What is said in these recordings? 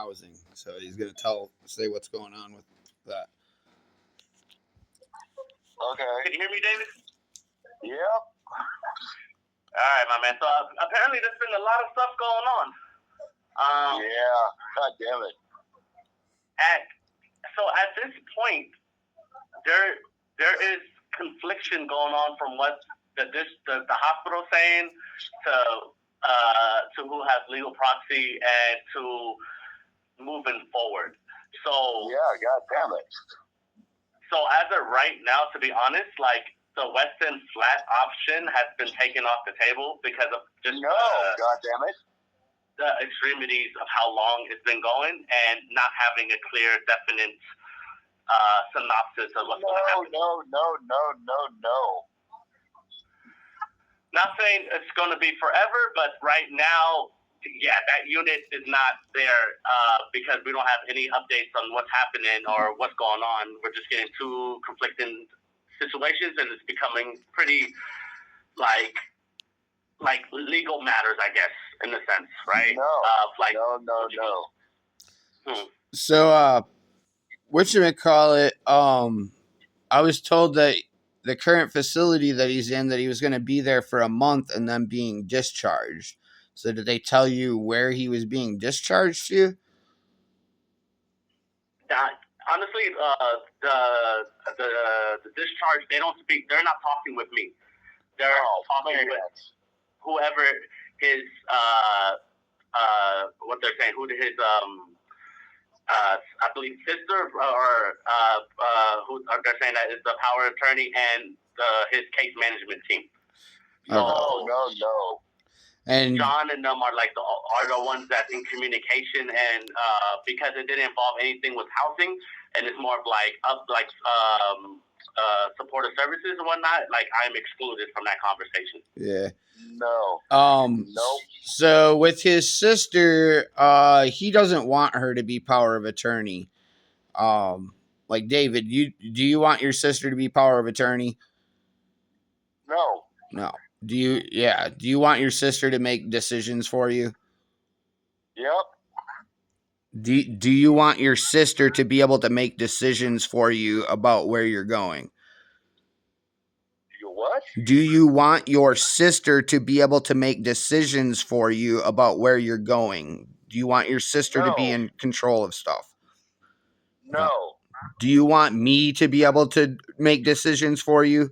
housing. So he's gonna say what's going on with that. Okay. Can you hear me, David? Yep. All right, my man. So apparently there's been a lot of stuff going on. Yeah. God damn it. So at this point, there is confliction going on from what the hospital saying to who has legal proxy and to moving forward. So yeah, God damn it. So as of right now, to be honest, like the Weston flat option has been taken off the table because of just God damn it. The extremities of how long it's been going and not having a clear, definite synopsis of what's going to happen. No. Not saying it's going to be forever, but right now, yeah, that unit is not there because we don't have any updates on what's happening or what's going on. We're just getting two conflicting situations, and it's becoming pretty like legal matters, I guess, in a sense, right? No. So, whatchamacallit, I was told that the current facility that he's in, that he was going to be there for a month and then being discharged. So did they tell you where he was being discharged to? Honestly, the discharge, they don't speak. They're not talking with me. They're talking with whoever his what they're saying. Who his I believe sister or who they're saying that is the power of attorney and his case management team. So no. And John and them are the ones that's in communication, and because it didn't involve anything with housing, and it's more of supportive services and whatnot. Like, I'm excluded from that conversation. Yeah. No. Nope. So with his sister, he doesn't want her to be power of attorney. Like David, do you want your sister to be power of attorney? No. Do you want your sister to make decisions for you? Yep. Do you want your sister to be able to make decisions for you about where you're going? What? Do you want your sister to be able to make decisions for you about where you're going? Do you want your sister to be in control of stuff? No. Do you want me to be able to make decisions for you?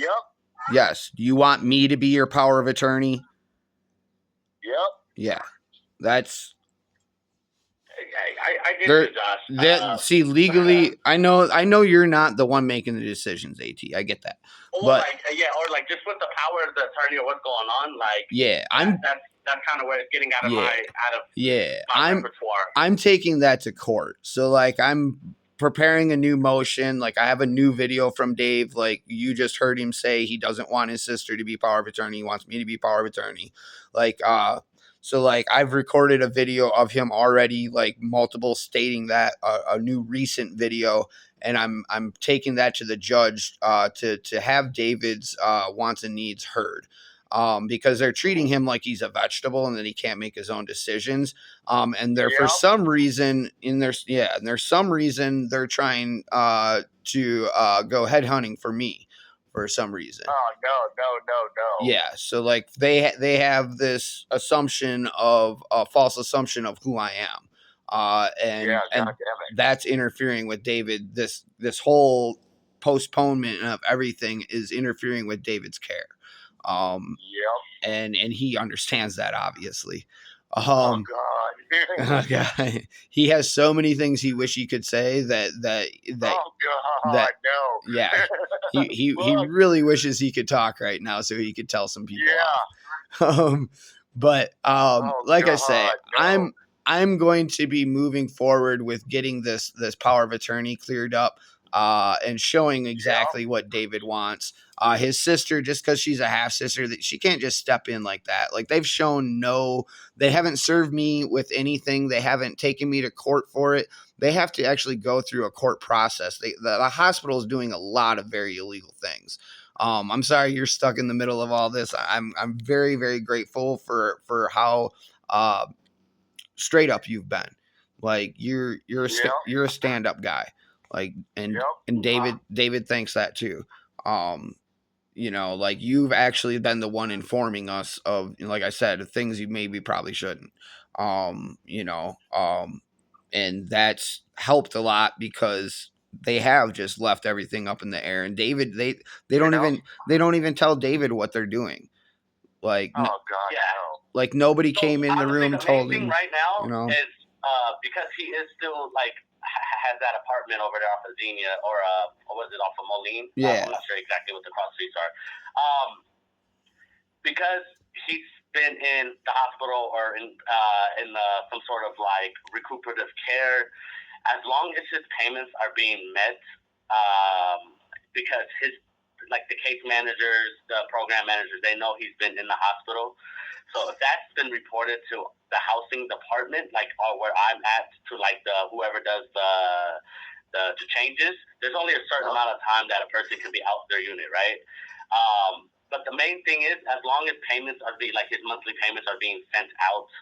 Yep. Yes. Do you want me to be your power of attorney? Yep. Yeah. That's... I get you, Josh. See, legally, I know you're not the one making the decisions, AT. I get that. Or just with the power of the attorney or what's going on, that's kind of where it's getting out of my repertoire. I'm taking that to court. So I'm preparing a new motion. I have a new video from Dave. You just heard him say he doesn't want his sister to be power of attorney. He wants me to be power of attorney. So I've recorded a video of him already, multiple stating that, a new recent video, and I'm taking that to the judge to have David's wants and needs heard. Because they're treating him like he's a vegetable and that he can't make his own decisions. And they're for some reason there's some reason they're trying to go headhunting for me. For some reason. Oh, no. Yeah, so they have this assumption of a false assumption of who I am. And that's interfering with David. This whole postponement of everything is interfering with David's care. And he understands that, obviously. Oh God. He has so many things he wish he could say that oh God, no. Yeah. He really wishes he could talk right now so he could tell some people off. I say, no. I'm going to be moving forward with getting this power of attorney cleared up and showing exactly what David wants. His sister, just because she's a half sister, that she can't just step in like that. They've shown they haven't served me with anything. They haven't taken me to court for it. They have to actually go through a court process. The hospital is doing a lot of very illegal things. I'm sorry you're stuck in the middle of all this. I'm very, very grateful for how straight up you've been. Like you're a stand up guy. Like and David thinks that too. You know, like you've actually been the one informing us of, like I said, things you maybe probably shouldn't. You know, and that's helped a lot because they have just left everything up in the air. And David, they don't even tell David what they're doing. Like, oh god, like nobody came in the room, told him. Right now, you know, is because he is still like has that apartment over there off of Xenia or was it off of Moline? Yeah, I'm not sure exactly what the cross streets are. Because he's been in the hospital or in some sort of like recuperative care, as long as his payments are being met, because his like the case managers, the program managers, they know he's been in the hospital. So if that's been reported to the housing department, like where I'm at, to like the whoever does the changes, there's only a certain amount of time that a person can be out their unit, right? But the main thing is, as long as payments are like his monthly payments are being sent out,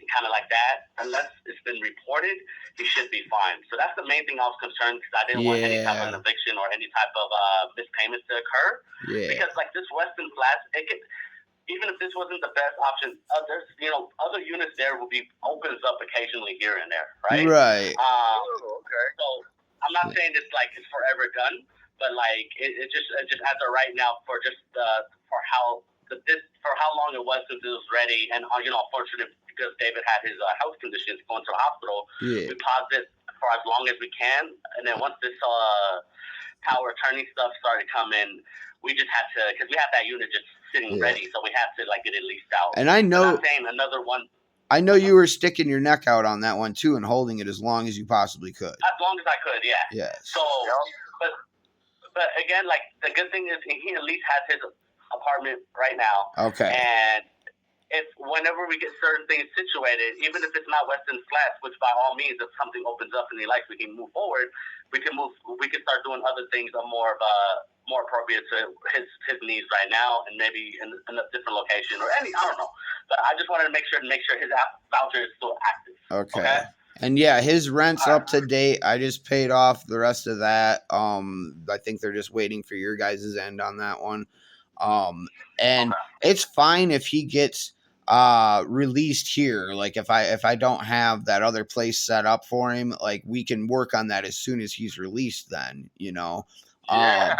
kind of like that, unless it's been reported, he should be fine. So that's the main thing I was concerned, because I didn't want any type of eviction or any type of mispayments to occur. Because like this Weston Flats, even if this wasn't the best option, there's other units there will be opens up occasionally here and there, right? Right. Okay. So I'm not saying it's like it's forever done, but like it just as of right now for just for how long it was since it was ready, and unfortunately because David had his health conditions going to the hospital, we paused it for as long as we can, and then once this power attorney stuff started coming, we just had to, because we had that unit just sitting ready, so we had to like get it leased out. And I know, I'm saying another one. I know you were sticking your neck out on that one too, and holding it as long as you possibly could. As long as I could, yeah. Yeah. So, but again, like the good thing is he at least has his apartment right now. Okay. And if whenever we get certain things situated, even if it's not Weston Flats, which by all means, if something opens up and he likes, we can move forward. We can start doing other things that are more appropriate to his needs right now, and maybe in a different location or I don't know. But I just wanted to make sure his voucher is still active. Okay? And yeah, his rent's up to date. I just paid off the rest of that. I think they're just waiting for your guys' end on that one. And it's fine if he gets released here. Like if I don't have that other place set up for him, like we can work on that as soon as he's released then, Yeah.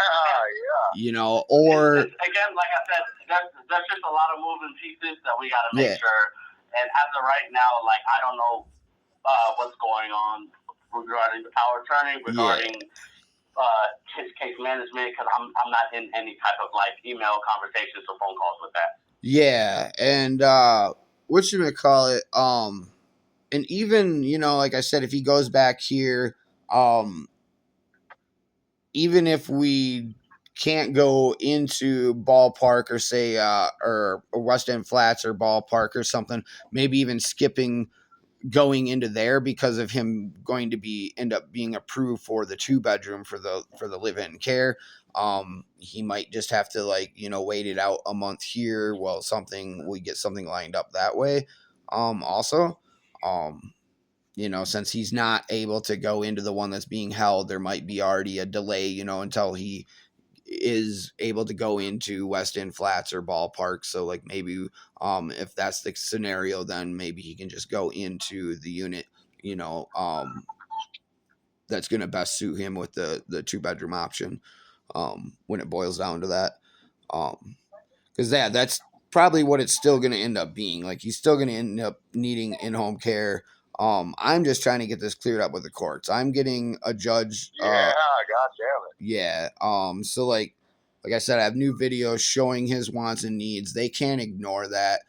Or again, like I said, there's just a lot of moving pieces that we got to make sure. And as of right now, like I don't know what's going on regarding the power attorney, regarding his case management, because I'm not in any type of like email conversations or phone calls with that. Yeah, and whatchamacallit, and even, like I said, if he goes back here, even if we can't go into Ballpark or say or West End Flats or Ballpark or something, maybe even skipping going into there because of him going to end up being approved for the 2-bedroom for the live-in care. He might just have to wait it out a month here while we get something lined up that way. Also, since he's not able to go into the one that's being held, there might be already a delay, until he is able to go into West End Flats or Ballpark. So like maybe if that's the scenario, then maybe he can just go into the unit, that's going to best suit him with the 2-bedroom option when it boils down to that. Because that's probably what it's still going to end up being. Like he's still going to end up needing in-home care. I'm just trying to get this cleared up with the courts. I'm getting a judge. Yeah, God damn it. Yeah. So like I said, I have new videos showing his wants and needs. They can't ignore that.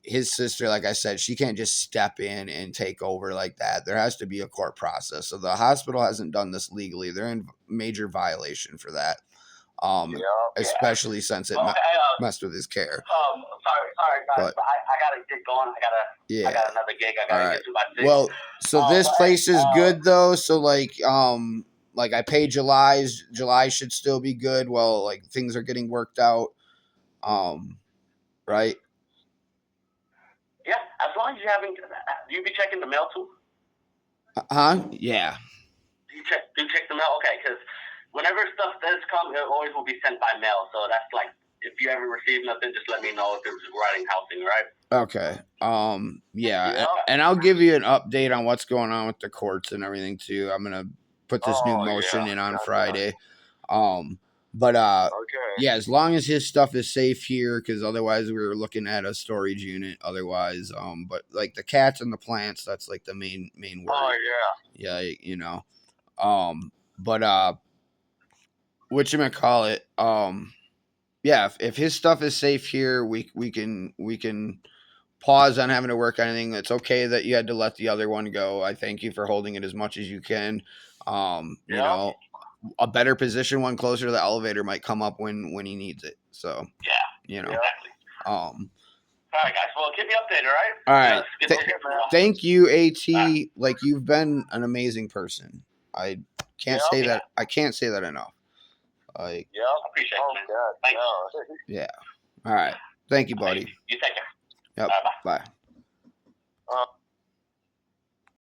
His sister, like I said, she can't just step in and take over like that. There has to be a court process. So the hospital hasn't done this legally. They're in major violation for that. Especially since it messed with his care. Sorry, guys. But I gotta get going. I got another gig. I gotta get to by 6. Well, so this place is good though. So like I pay July's. July should still be good. Well, like things are getting worked out. Right. Yeah, as long as you haven't, you be checking the mail too. Huh? Yeah. Do you check the mail? Okay, because whenever stuff does come, it always will be sent by mail. So that's like, if you ever receive nothing, just let me know if it's regarding housing, right? Okay. Yeah. And I'll give you an update on what's going on with the courts and everything too. I'm gonna put this new motion in on Friday. But Okay. yeah, as long as his stuff is safe here, because otherwise we were looking at a storage unit. Otherwise, but like the cats and the plants, that's like the main worry. Oh Yeah, you know. But whatchamacallit, yeah, if his stuff is safe here, we can pause on having to work on anything. It's okay that you had to let the other one go. I thank you for holding it as much as you can. You know, a better position one closer to the elevator might come up when he needs it. So Yeah. you know. Exactly. All right, guys. Well, keep me updated, all right? All right. Yeah, Thank you, AT. Like, you've been an amazing person. I can't say that. I can't say that enough. Like, yeah, I appreciate it. Man. God. Thank you. Yeah. All right. Thank you, buddy. You take care. Yep. Bye. Bye.